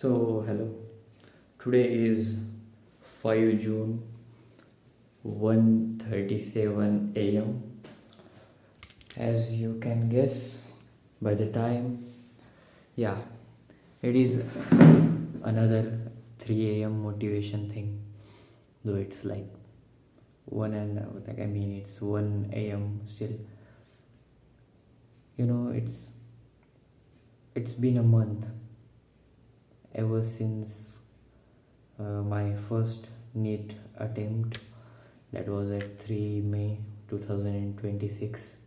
Hello. Today is 5 June, 1:37 a.m. As you can guess by the time, yeah, it is another 3 a.m. motivation thing. Though it's like 1 and it's 1 a.m. still. It's been a month ever since my first NEET attempt, that was at 3 May 2026.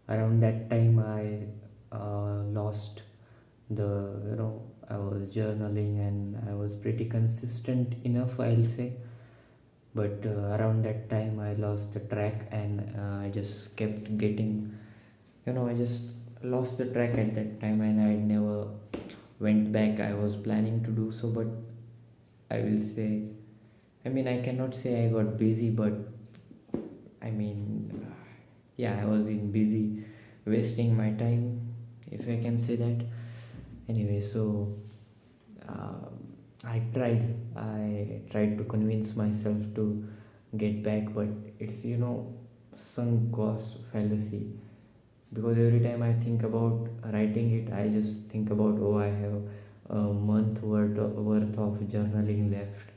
Around that time, I lost I was journaling and I was pretty consistent enough, I'll say. But around that time, I lost the track and I just kept getting, I just lost the track at that time and I never went back. I was planning to do so, but I will say, I cannot say I got busy, but I mean, yeah, I was in busy wasting my time, if I can say that. Anyway, so uh, I tried to convince myself to get back, but it's sunk cost fallacy, because every time I think about writing it, I just think about, oh, I have a month worth of journaling left,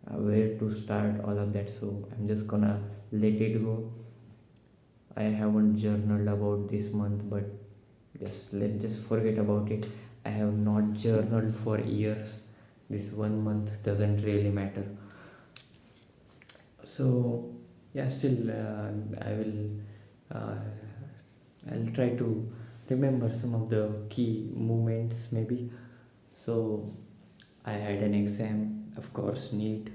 where to start all of that. So I'm just gonna let it go. I haven't journaled about this month, but let's just forget about it. I have not journaled for years. This 1 month doesn't really matter. So yeah, still uh, I'll try to remember some of the key moments maybe. So I had an exam, of course, NEET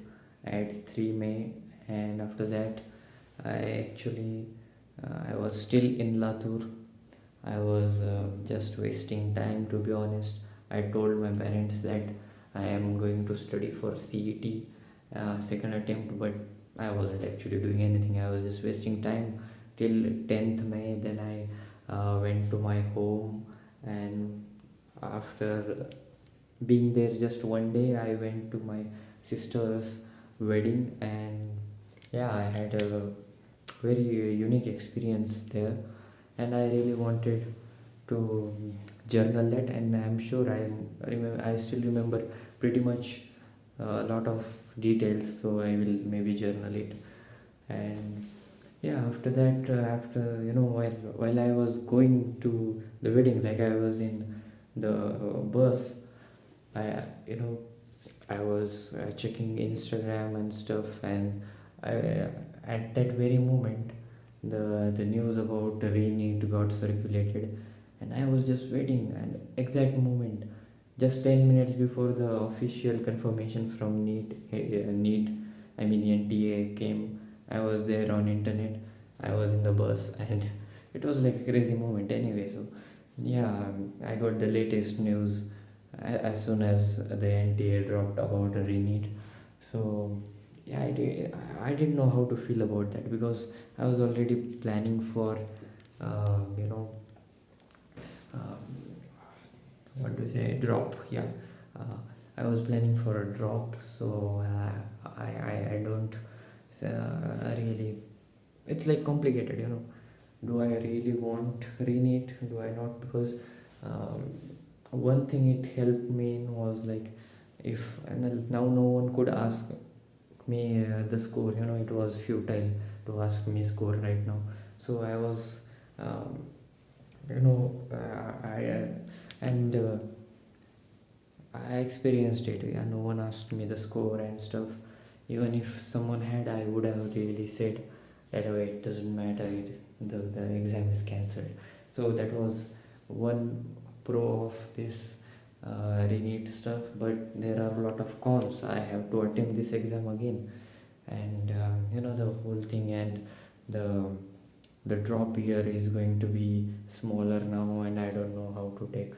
at 3 May, and after that, I was still in Latur. I was just wasting time, to be honest. I told my parents that I am going to study for CET second attempt, but I wasn't actually doing anything. I was just wasting time till 10th May. Then I went to my home, and after being there just one day, I went to my sister's wedding, and yeah, I had a very unique experience there, and I really wanted to journal that, and I'm sure I still remember pretty much a lot of details, so I will maybe journal it. And yeah, after that, after while I was going to the wedding, like I was in the bus, I you know I was checking Instagram and stuff, and I, at that very moment, the news about the re-NEET got circulated, and I was just waiting. And exact moment, just 10 minutes before the official confirmation from NEET, NTA came, I was there on internet. I was in the bus, and it was like a crazy moment. Anyway, so yeah, I got the latest news as soon as the NTA dropped about a re-NEET. So yeah, I didn't know how to feel about that, because I was already planning for uh, you know um, what to say, drop. Yeah, uh, I was planning for a drop, so I don't really. It's like complicated, Do I really want re-NEET? Do I not? Because um, one thing it helped me in was like, if and then now no one could ask me the score. It was futile to ask me score right now. So I was, um, I and I experienced it. Yeah, no one asked me the score and stuff. Even if someone had, I would have really said that, oh, it doesn't matter. The exam is cancelled. So that was one pro of this re-NEET stuff. But there are a lot of cons. I have to attempt this exam again, and the whole thing, and the the drop year is going to be smaller now, and I don't know how to take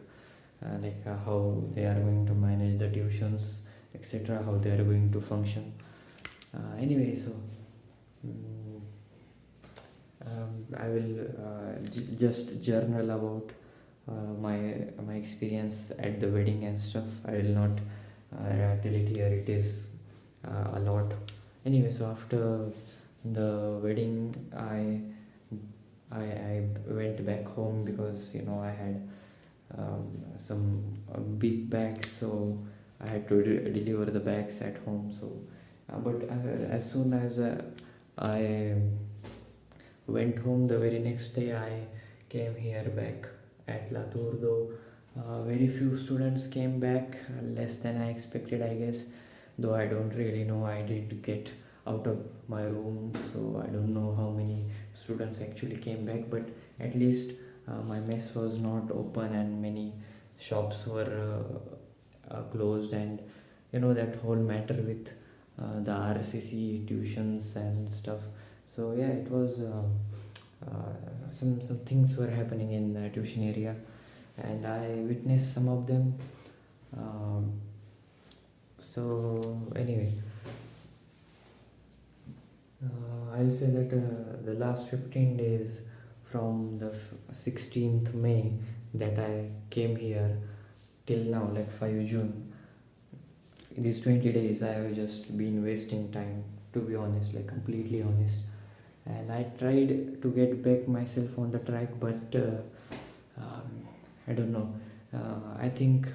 how they are going to manage the tuitions, etc., how they are going to function. Anyway, so I will just journal about my experience at the wedding and stuff. I will not tell it here. It is a lot. Anyway, so after the wedding, I went back home because I had some big bags, so I had to deliver the bags at home. So, but as soon as I went home the very next day, I came here back at Latur, though very few students came back, less than I expected, I guess. Though I don't really know, I did get out of my room, so I don't know how many students actually came back, but at least my mess was not open and many shops were closed, and that whole matter with the RCC tuitions and stuff. So yeah, it was some things were happening in the tuition area, and I witnessed some of them. So anyway, I'll say that the last 15 days from the 16th May that I came here till now, like 5 June, these 20 days I have just been wasting time, to be honest, like completely honest. And I tried to get back myself on the track, but I don't know. I think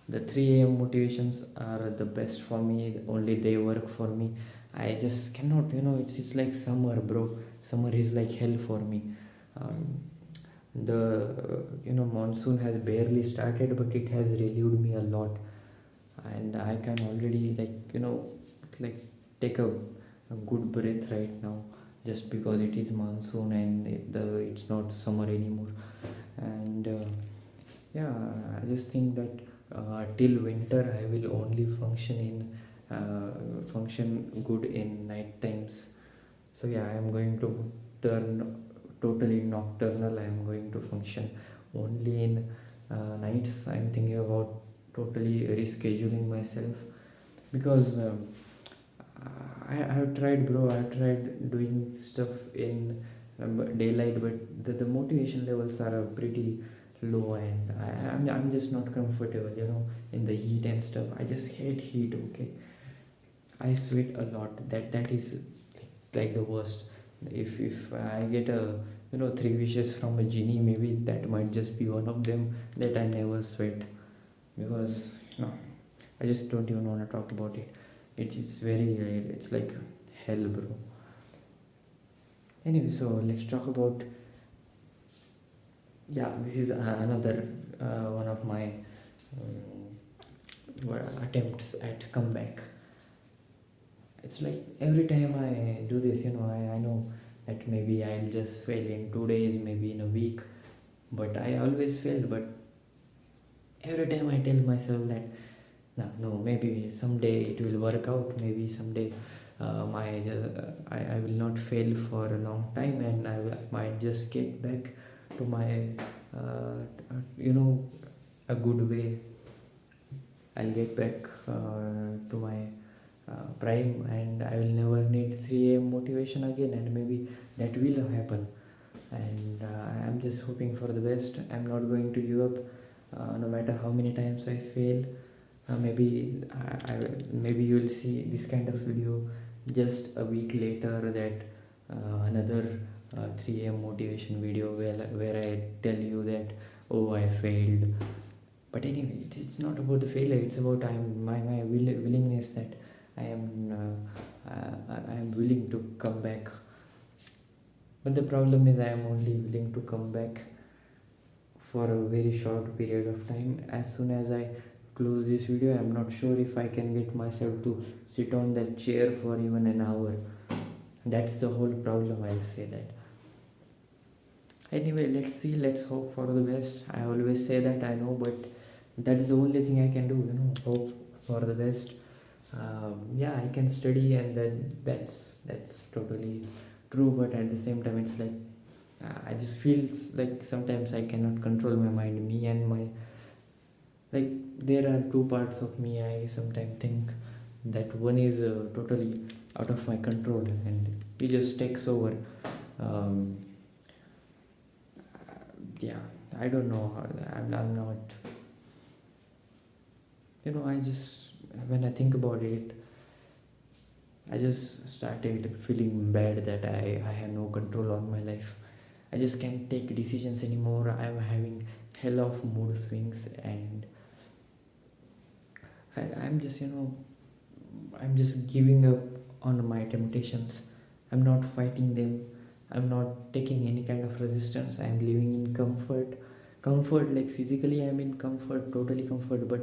the 3 a.m. motivations are the best for me, only they work for me. I just cannot, it's like summer, bro. Summer is like hell for me. um, the monsoon has barely started, but it has relieved me a lot, and I can already like take a good breath right now, just because it is monsoon and it's not summer anymore. And yeah, I just think that till winter I will only function good in night times. So yeah, I am going to turn totally nocturnal. I am going to function only in nights. I am thinking about totally rescheduling myself, because I have tried, bro. I have tried doing stuff in daylight, but the motivation levels are pretty low, and I'm just not comfortable, in the heat and stuff. I just hate heat. Okay, I sweat a lot. That is like the worst. If I get a 3 wishes from a genie, maybe that might just be one of them, that I never sweat, because no, I just don't even want to talk about it. It's very it's like hell, bro. Anyway, so let's talk about, yeah, this is another one of my attempts at comeback. It's like every time I do this, I know that maybe I'll just fail in 2 days, maybe in a week, but I always fail. But every time I tell myself that no, maybe someday it will work out, maybe someday I will not fail for a long time, and might just get back to my a good way. I'll get back to my prime, and I will never need 3 a.m. motivation again, and maybe that will happen. And I'm just hoping for the best. I'm not going to give up, no matter how many times I fail. Maybe you will see this kind of video just a week later, that another 3 a.m. motivation video where I tell you that, oh, I failed. But anyway, it's not about the failure. It's about my willingness, that I am willing to come back. But the problem is, I am only willing to come back for a very short period of time. As soon as I close this video, I'm not sure if I can get myself to sit on that chair for even an hour. That's the whole problem, I'll say that. Anyway, let's see, let's hope for the best. I always say that, I know, but that is the only thing I can do, hope for the best. Yeah, I can study, and then that's totally true, but at the same time, it's like I just feel like sometimes I cannot control my mind. Me and my, like, there are two parts of me. I sometimes think that one is totally out of my control, and it just takes over. Yeah, I don't know I'm not, I just, when I think about it, I just started feeling bad that I have no control on my life. I just can't take decisions anymore. I'm having hell of mood swings, and I'm just, I'm just giving up on my temptations. I'm not fighting them. I'm not taking any kind of resistance. I'm living in comfort. Comfort, like physically, I'm in comfort, totally comfort, but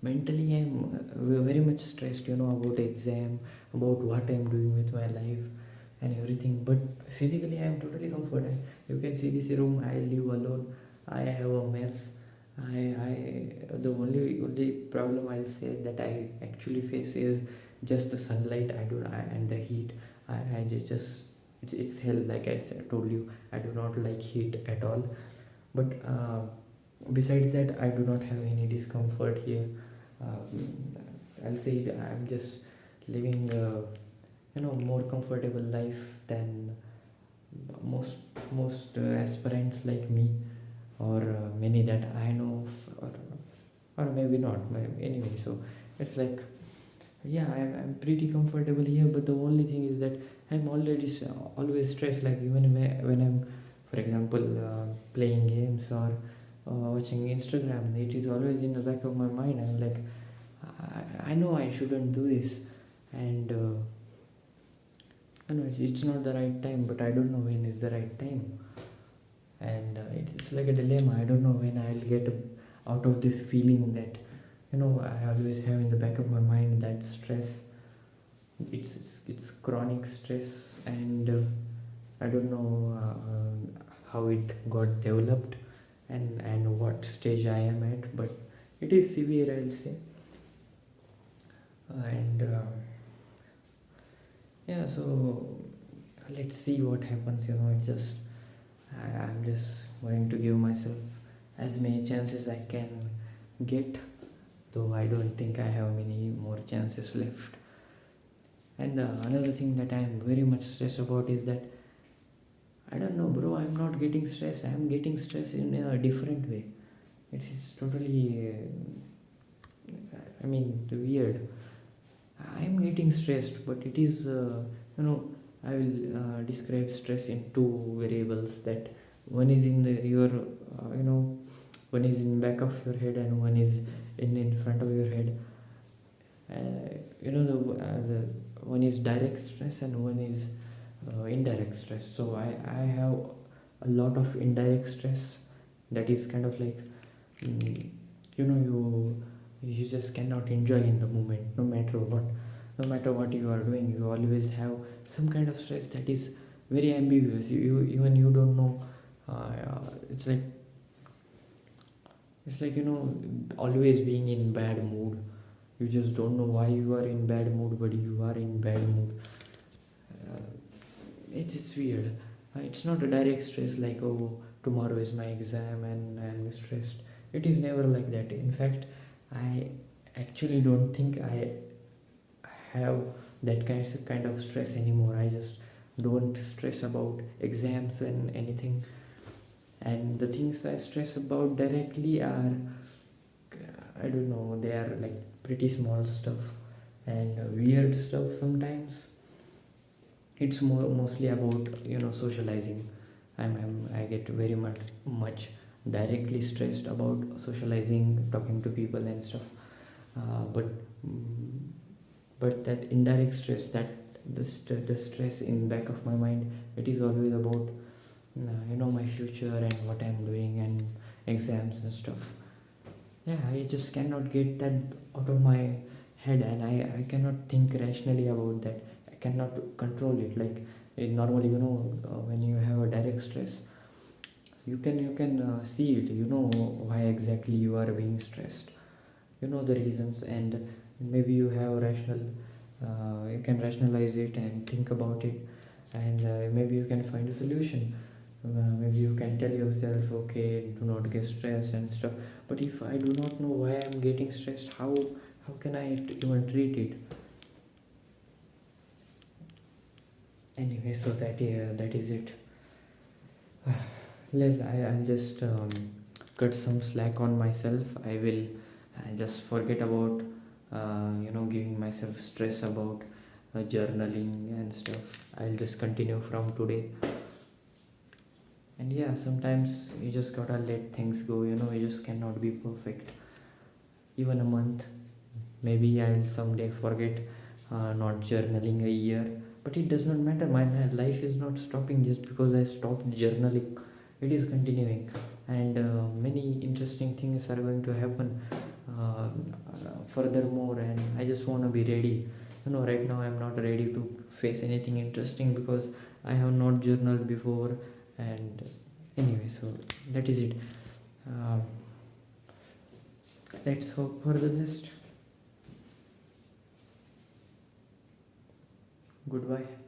mentally, I'm very much stressed, about exam, about what I'm doing with my life and everything. But physically, I'm totally comfortable. You can see this room. I live alone. I have a mess. The only problem I'll say that I actually face is just the sunlight. And the heat. I just it's hell. Like I said, told you, I do not like heat at all. But besides that, I do not have any discomfort here. I'll say that I'm just living more comfortable life than most aspirants like me, or many that I know of, or maybe not. Anyway, so it's like, yeah, I'm pretty comfortable here, but the only thing is that I'm already always stressed. Like even when I'm, for example, playing games or watching Instagram, it is always in the back of my mind. I'm like, I know I shouldn't do this, and it's not the right time, but I don't know when is the right time, and it's like a dilemma. I don't know when I'll get out of this feeling that I always have in the back of my mind, that stress. It's chronic stress, and I don't know how it got developed, and what stage I am at, but it is severe, I'll say. And yeah, so let's see what happens. It just, I'm just going to give myself as many chances I can get, though I don't think I have many more chances left. And another thing that I am very much stressed about is that, I don't know, bro, I'm not getting stressed. I'm getting stressed in a different way. It's totally, weird. I'm getting stressed, but it is, I will describe stress in two variables. That one is in one is in back of your head, and one is in front of your head. The one is direct stress, and one is indirect stress. So I have a lot of indirect stress, that is kind of like, mm, you just cannot enjoy in the moment, no matter what you are doing. You always have some kind of stress that is very ambiguous. Even you don't know. It's like, always being in bad mood. You just don't know why you are in bad mood, but you are in bad mood. uh, it's just weird. It's not a direct stress like, oh, tomorrow is my exam and I'm stressed. It is never like that. In fact, I actually don't think I have that kind of stress anymore. I just don't stress about exams and anything. And the things I stress about directly are, I don't know, they are like pretty small stuff and weird stuff sometimes. It's mostly about socializing. I get very much directly stressed about socializing, talking to people and stuff. But mm, that indirect stress, that the stress in back of my mind, it is always about my future and what I'm doing and exams and stuff. Yeah, I just cannot get that out of my head, and I cannot think rationally about that. I cannot control it. Like, normally, when you have a direct stress, you can see it. You know why exactly you are being stressed. You know the reasons, and maybe you have rational. You can rationalize it and think about it, and maybe you can find a solution. Maybe you can tell yourself, okay, do not get stressed and stuff. But if I do not know why I'm getting stressed, how can I even treat it? Anyway, so that is it. I'll just cut some slack on myself. I will just forget about giving myself stress about journaling and stuff. I'll just continue from today. And yeah, sometimes you just gotta let things go. You just cannot be perfect. Even a month, maybe I'll someday forget not journaling a year, but it does not matter. My life is not stopping just because I stopped journaling. It is continuing, and many interesting things are going to happen uh, furthermore, and I just want to be ready. Right now I'm not ready to face anything interesting because I have not journaled before. And anyway, so that is it. uh, let's hope for the best. Goodbye.